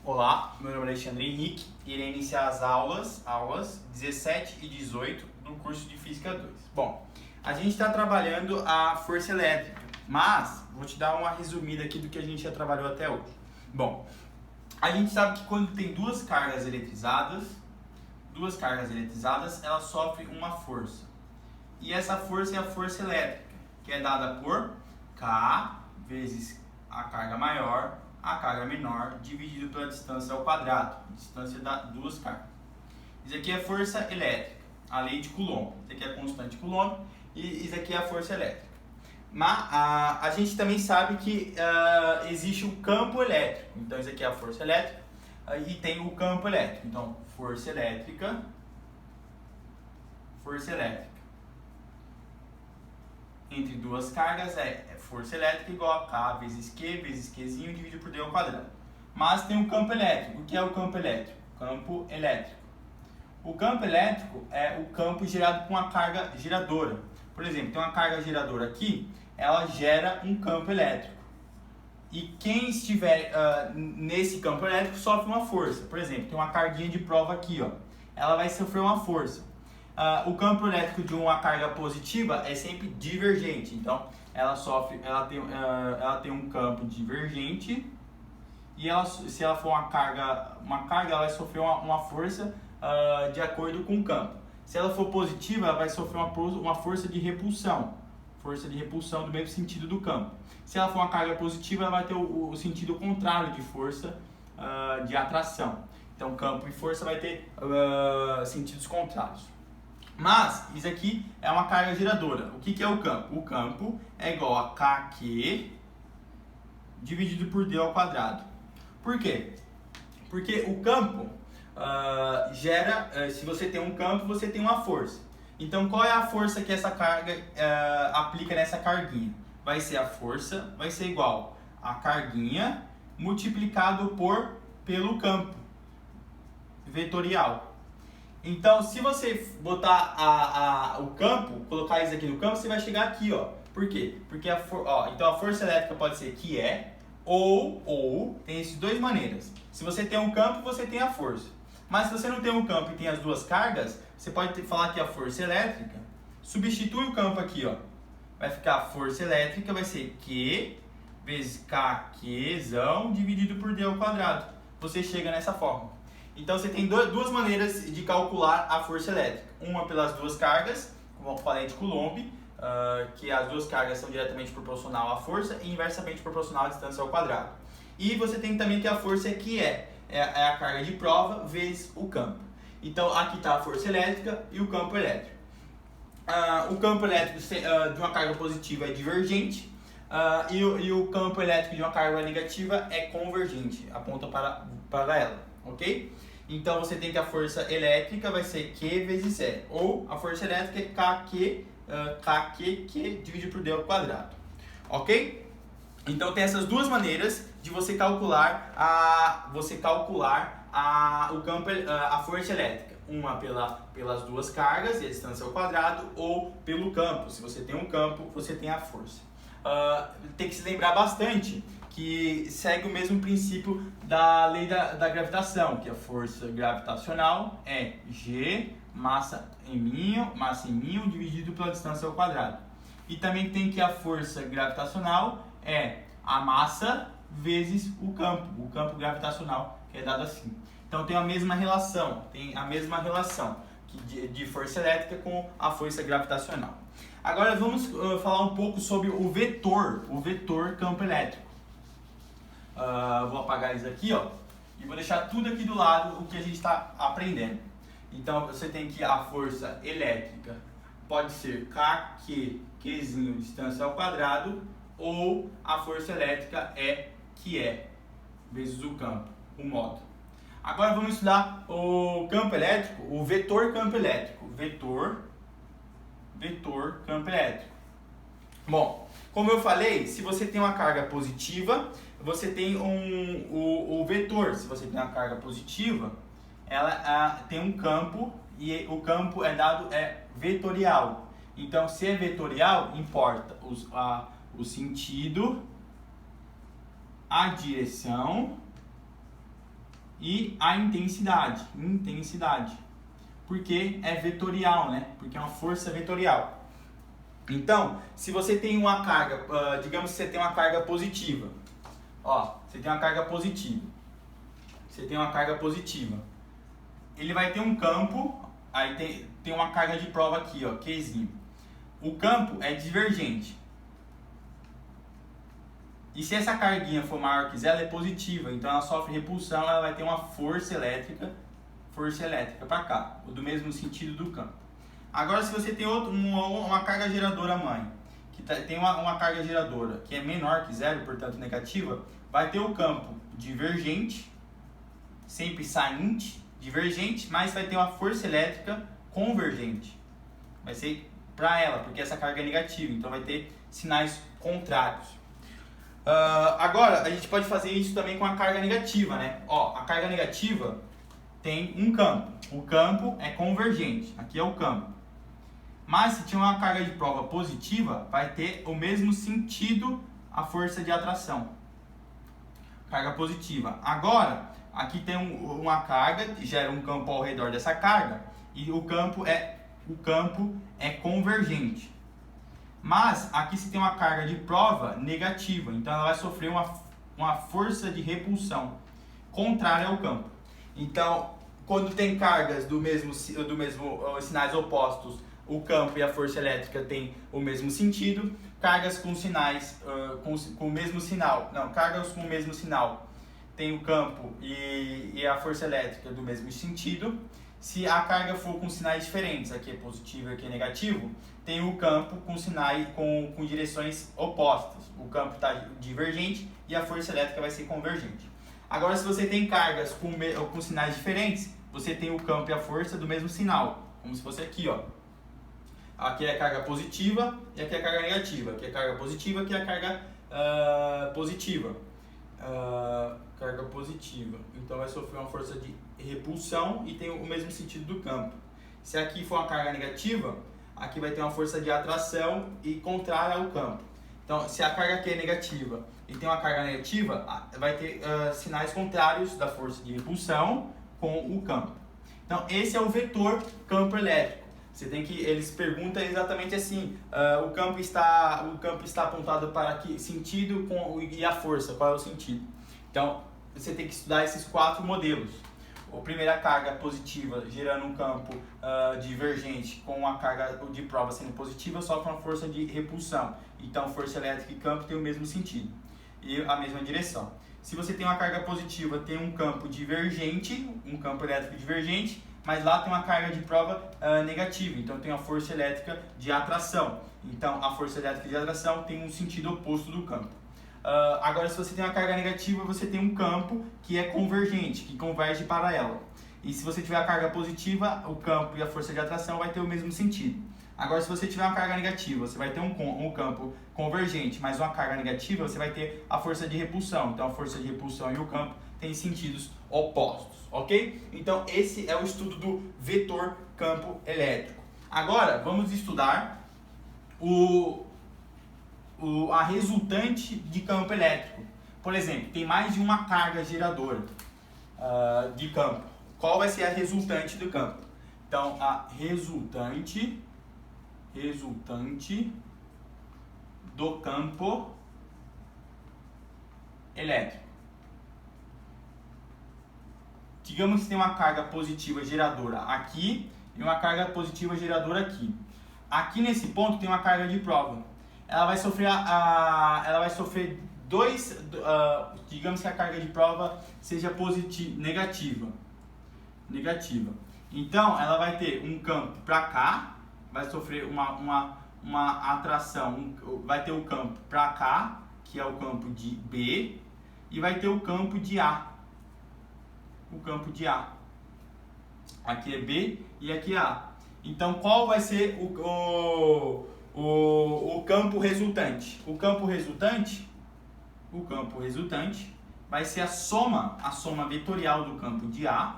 Olá, meu nome é Alexandre Henrique e irei iniciar as aulas 17 e 18 do curso de Física 2. Bom, a gente está trabalhando a força elétrica, mas vou te dar uma resumida aqui do que a gente já trabalhou até hoje. Bom, a gente sabe que quando tem duas cargas eletrizadas, elas sofrem uma força. E essa força é a força elétrica, que é dada por K vezes a carga maior, a carga menor, dividido pela distância ao quadrado, distância das duas cargas. Isso aqui é força elétrica, a lei de Coulomb. Isso aqui é a constante de Coulomb e isso aqui é a força elétrica. Mas a gente também sabe que existe o campo elétrico. Então isso aqui é a força elétrica e tem o campo elétrico. Então força elétrica entre duas cargas é força elétrica igual a K vezes Qzinho dividido por D ao quadrado. Mas tem o campo elétrico. O que é o campo elétrico? Campo elétrico. O campo elétrico é o campo gerado com a carga geradora. Por exemplo, tem uma carga geradora aqui, ela gera um campo elétrico. E quem estiver nesse campo elétrico sofre uma força. Por exemplo, tem uma carguinha de prova aqui, ó. Ela vai sofrer uma força. O campo elétrico de uma carga positiva é sempre divergente, então ela tem um campo divergente e se ela for uma carga ela vai sofrer uma força de acordo com o campo. Se ela for positiva, ela vai sofrer uma força de repulsão do mesmo sentido do campo. Se ela for uma carga positiva, ela vai ter o sentido contrário de força de atração. Então campo e força vai ter sentidos contrários. Mas isso aqui é uma carga geradora. O que é o campo? O campo é igual a KQ dividido por D ao quadrado. Por quê? Porque o campo gera, se você tem um campo, você tem uma força. Então qual é a força que essa carga aplica nessa carguinha? Vai ser a força, vai ser igual a carguinha multiplicado pelo campo vetorial. Então, se você botar o campo, colocar isso aqui no campo, você vai chegar aqui, ó. Por quê? Porque então a força elétrica pode ser que ou tem essas duas maneiras. Se você tem um campo, você tem a força. Mas se você não tem um campo e tem as duas cargas, você pode falar que a força elétrica substitui o campo aqui, ó. Vai ficar a força elétrica, vai ser Q vezes KQzão dividido por D ao quadrado. Você chega nessa forma. Então você tem duas maneiras de calcular a força elétrica. Uma pelas duas cargas, como eu falei de Coulomb, que as duas cargas são diretamente proporcional à força e inversamente proporcional à distância ao quadrado. E você tem também que a força é a carga de prova vezes o campo. Então aqui está a força elétrica e o campo elétrico. O campo elétrico de uma carga positiva é divergente e o campo elétrico de uma carga negativa é convergente, aponta para ela, ok? Então você tem que a força elétrica vai ser Q vezes E, ou a força elétrica é KQ dividido por D ao quadrado, ok? Então tem essas duas maneiras de você calcular a força elétrica, uma pelas duas cargas e a distância ao quadrado, ou pelo campo. Se você tem um campo, você tem a força. Tem que se lembrar bastante que segue o mesmo princípio da lei da gravitação, que a força gravitacional é G, massa em μ dividido pela distância ao quadrado. E também tem que a força gravitacional é a massa vezes o campo gravitacional, que é dado assim. Então tem a mesma relação, de força elétrica com a força gravitacional. Agora vamos falar um pouco sobre o vetor campo elétrico. Vou apagar isso aqui, ó, e vou deixar tudo aqui do lado o que a gente está aprendendo. Então você tem que a força elétrica pode ser Qzinho distância ao quadrado, ou a força elétrica é Q vezes o campo, o modo. Agora vamos estudar o campo elétrico, o vetor campo elétrico. Vetor campo elétrico. Bom, como eu falei, se você tem uma carga positiva, você tem o vetor. Se você tem uma carga positiva, ela tem um campo e o campo é vetorial. Então, se é vetorial, importa o sentido, a direção e a intensidade, porque é vetorial, né? Porque é uma força vetorial. Então, se você tem uma carga, digamos que você tem uma carga positiva, ó, você tem uma carga positiva, ele vai ter um campo, aí tem uma carga de prova aqui, ó, Qzinho. O campo é divergente. E se essa carguinha for maior que zero, ela é positiva, então ela sofre repulsão, ela vai ter uma força elétrica para cá, do mesmo sentido do campo. Agora, se você tem uma carga geradora mãe, que tem uma carga geradora que é menor que zero, portanto negativa, vai ter o campo divergente, sempre saindo, divergente, mas vai ter uma força elétrica convergente. Vai ser para ela, porque essa carga é negativa, então vai ter sinais contrários. Agora, a gente pode fazer isso também com a carga negativa, né? Ó, a carga negativa tem um campo. O campo é convergente. Aqui é o campo. Mas se tiver uma carga de prova positiva, vai ter o mesmo sentido a força de atração. Carga positiva. Agora, aqui tem uma carga, gera um campo ao redor dessa carga, e o campo é convergente. Mas aqui se tem uma carga de prova negativa, então ela vai sofrer uma força de repulsão contrária ao campo. Então, quando tem cargas do mesmo sinais opostos, o campo e a força elétrica têm o mesmo sentido. Cargas com sinais com o mesmo sinal, cargas com o mesmo sinal tem o campo e a força elétrica do mesmo sentido. Se a carga for com sinais diferentes, aqui é positivo e aqui é negativo, tem o campo com sinais com direções opostas. O campo está divergente e a força elétrica vai ser convergente. Agora, se você tem cargas com sinais diferentes, você tem o campo e a força do mesmo sinal, como se fosse aqui, ó. Aqui é a carga positiva e aqui é a carga negativa. Aqui é a carga positiva, aqui é a carga positiva. Carga positiva. Então vai sofrer uma força de repulsão e tem o mesmo sentido do campo. Se aqui for uma carga negativa, aqui vai ter uma força de atração e contrária ao campo. Então, se a carga aqui é negativa e tem uma carga negativa, vai ter sinais contrários da força de repulsão com o campo. Então, esse é o vetor campo elétrico. Eles perguntam exatamente assim, o campo está apontado para que sentido e a força, qual é o sentido? Então, você tem que estudar esses 4 modelos. A primeira carga positiva gerando um campo divergente com a carga de prova sendo positiva, sofre uma força de repulsão. Então, força elétrica e campo têm o mesmo sentido e a mesma direção. Se você tem uma carga positiva, tem um campo divergente, um campo elétrico divergente, mas lá tem uma carga de prova negativa, então tem uma força elétrica de atração. Então, a força elétrica de atração tem um sentido oposto do campo. Agora, se você tem uma carga negativa, você tem um campo que é convergente, que converge para ela. E se você tiver a carga positiva, o campo e a força de atração vai ter o mesmo sentido. Agora, se você tiver uma carga negativa, você vai ter um campo convergente, mas uma carga negativa, você vai ter a força de repulsão. Então, a força de repulsão e o campo têm sentidos opostos, ok? Então, esse é o estudo do vetor campo elétrico. Agora, vamos estudar a resultante de campo elétrico. Por exemplo, tem mais de uma carga geradora de campo. Qual vai ser a resultante do campo? Então, a resultante do campo elétrico. Digamos que tem uma carga positiva geradora aqui e uma carga positiva geradora aqui. Aqui nesse ponto tem uma carga de prova. Ela vai sofrer digamos que a carga de prova seja negativa. Então, ela vai ter um campo para cá, vai sofrer uma atração, vai ter o campo para cá, que é o campo de B, e vai ter o campo de A. Aqui é B e aqui é A. Então, qual vai ser o campo resultante? O campo resultante vai ser a soma vetorial do campo de A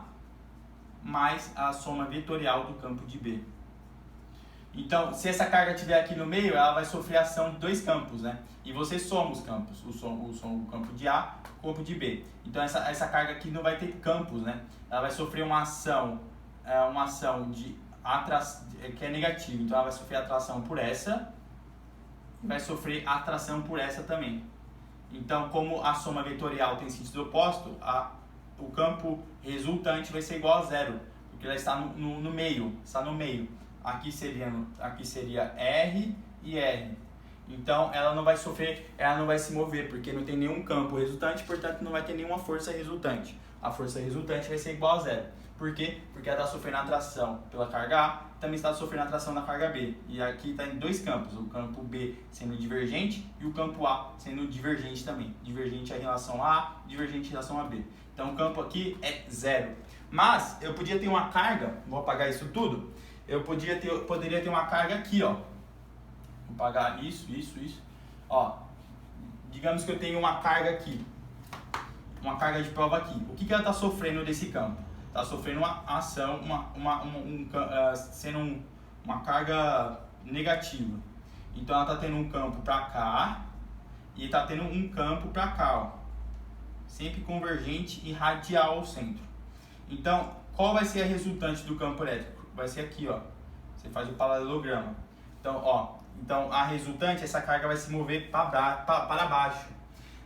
mais a soma vetorial do campo de B. Então, se essa carga estiver aqui no meio, ela vai sofrer a ação de dois campos, né? E você soma os campos, o campo de A com o campo de B. Então, essa carga aqui não vai ter campos, né? Ela vai sofrer uma ação de que é negativa. Então, ela vai sofrer atração por essa e vai sofrer atração por essa também. Então, como a soma vetorial tem sentido oposto, o campo resultante vai ser igual a zero, porque ela está no meio, está no meio. Aqui seria R e R. Então ela não vai sofrer, ela não vai se mover, porque não tem nenhum campo resultante, portanto não vai ter nenhuma força resultante. A força resultante vai ser igual a zero. Por quê? Porque ela está sofrendo atração pela carga A, também está sofrendo atração na carga B. E aqui está em dois campos, o campo B sendo divergente e o campo A sendo divergente também. Divergente em relação a A, divergente em relação a B. Então o campo aqui é zero. Mas eu podia ter uma carga, vou apagar isso tudo, eu poderia ter uma carga aqui, ó. Vou apagar isso. Ó, digamos que eu tenho uma carga aqui, uma carga de prova aqui. O que ela está sofrendo desse campo? Está sofrendo uma ação, sendo uma carga negativa. Então ela está tendo um campo para cá e está tendo um campo para cá, ó. Sempre convergente e radial ao centro. Então, qual vai ser a resultante do campo elétrico? Vai ser aqui, ó. Você faz o paralelograma. Então, ó, a resultante, essa carga vai se mover para baixo.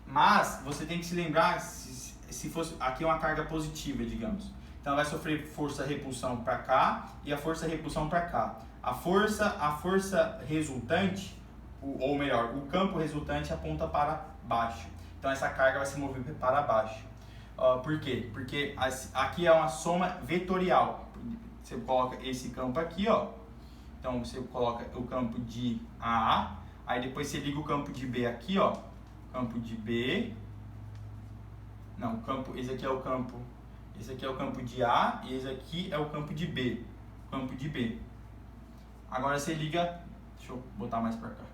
Mas você tem que se lembrar, se fosse aqui é uma carga positiva, digamos. Então ela vai sofrer força-repulsão para cá e a força-repulsão para cá. A força resultante, ou melhor, o campo resultante aponta para baixo. Então essa carga vai se mover para baixo. Por quê? Porque aqui é uma soma vetorial. Você coloca esse campo aqui, ó. Então você coloca o campo de A, aí depois você liga o campo de B aqui, ó. Campo de B. Não, esse aqui é o campo de A e esse aqui é o campo de B. Campo de B. Agora você liga, deixa eu botar mais para cá.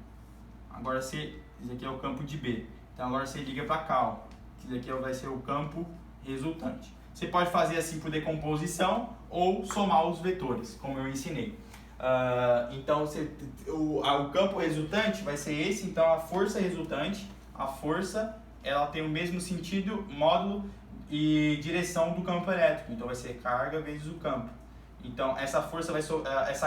Agora esse aqui é o campo de B. Então agora você liga para cá, ó. Esse aqui vai ser o campo resultante. Você pode fazer assim por decomposição ou somar os vetores, como eu ensinei. Então o campo resultante vai ser esse. Então a força resultante, ela tem o mesmo sentido, módulo e direção do campo elétrico. Então vai ser carga vezes o campo. Então essa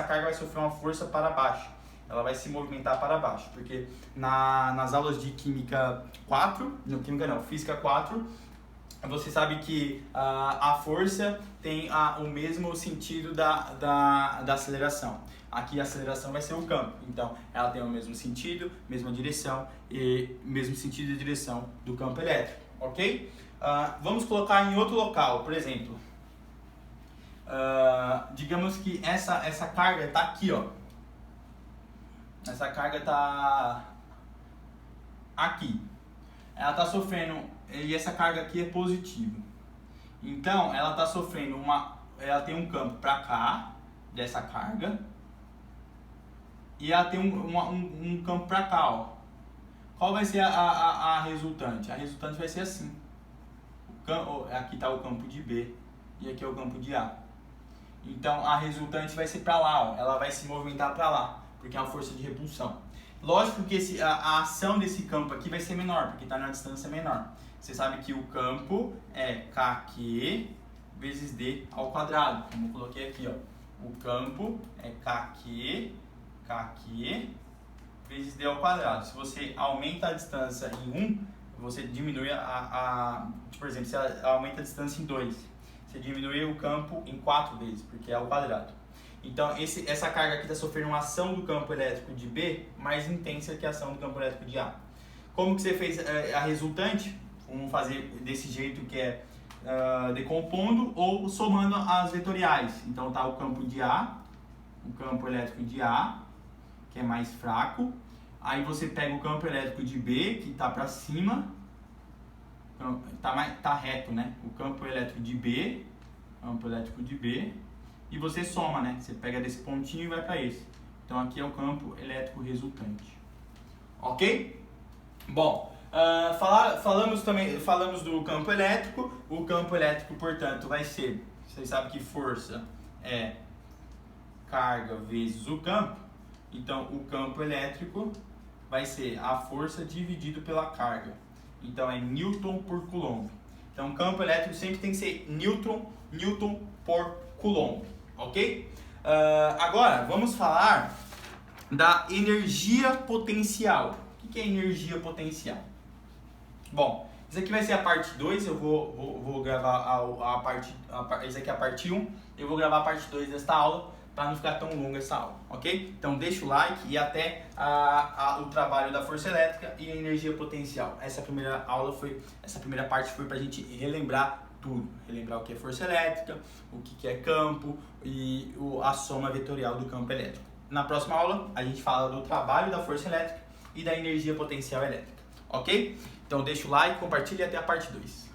carga vai sofrer uma força para baixo. Ela vai se movimentar para baixo, porque nas aulas de Física 4, você sabe que a força tem o mesmo sentido da aceleração. Aqui a aceleração vai ser o campo, então ela tem o mesmo sentido, mesma direção e mesmo sentido e direção do campo elétrico, ok? Vamos colocar em outro local, por exemplo, digamos que essa carga está aqui, ó. Essa carga está aqui. Ela está sofrendo, e essa carga aqui é positiva. Então, ela está sofrendo ela tem um campo para cá, dessa carga, e ela tem um campo para cá, ó. Qual vai ser a resultante? A resultante vai ser assim. Aqui está o campo de B e aqui é o campo de A. Então, a resultante vai ser para lá, ó. Ela vai se movimentar para lá, porque é uma força de repulsão. Lógico que a ação desse campo aqui vai ser menor, porque está na distância menor. Você sabe que o campo é KQ vezes D ao quadrado, como eu coloquei aqui, ó. O campo é KQ vezes D ao quadrado. Se você aumenta a distância em 1, você diminui por exemplo, se aumenta a distância em 2, você diminui o campo em 4 vezes, porque é ao quadrado. Então, essa carga aqui está sofrendo uma ação do campo elétrico de B mais intensa que a ação do campo elétrico de A. Como que você fez a resultante? Vamos fazer desse jeito, que é decompondo ou somando as vetoriais. Então, está o campo de A, o campo elétrico de A, que é mais fraco. Aí você pega o campo elétrico de B, que está para cima, tá reto, né? O campo elétrico de B, e você soma, né? Você pega desse pontinho e vai para esse. Então aqui é o campo elétrico resultante. Ok? Bom, falamos do campo elétrico. O campo elétrico, portanto, vai ser, vocês sabem que força é carga vezes o campo. Então, o campo elétrico vai ser a força dividido pela carga. Então, é Newton por Coulomb. Então, o campo elétrico sempre tem que ser Newton por Coulomb, ok? Agora, vamos falar da energia potencial. O que é energia potencial? Bom, isso aqui vai ser a parte 2, eu vou gravar isso aqui é a parte 1, eu vou gravar a parte 2 desta aula, para não ficar tão longa essa aula, ok? Então deixa o like e até o trabalho da força elétrica e a energia potencial. Essa primeira parte foi para a gente relembrar tudo, relembrar o que é força elétrica, o que é campo e a soma vetorial do campo elétrico. Na próxima aula a gente fala do trabalho da força elétrica e da energia potencial elétrica, ok? Então deixa o like, compartilha e até a parte 2.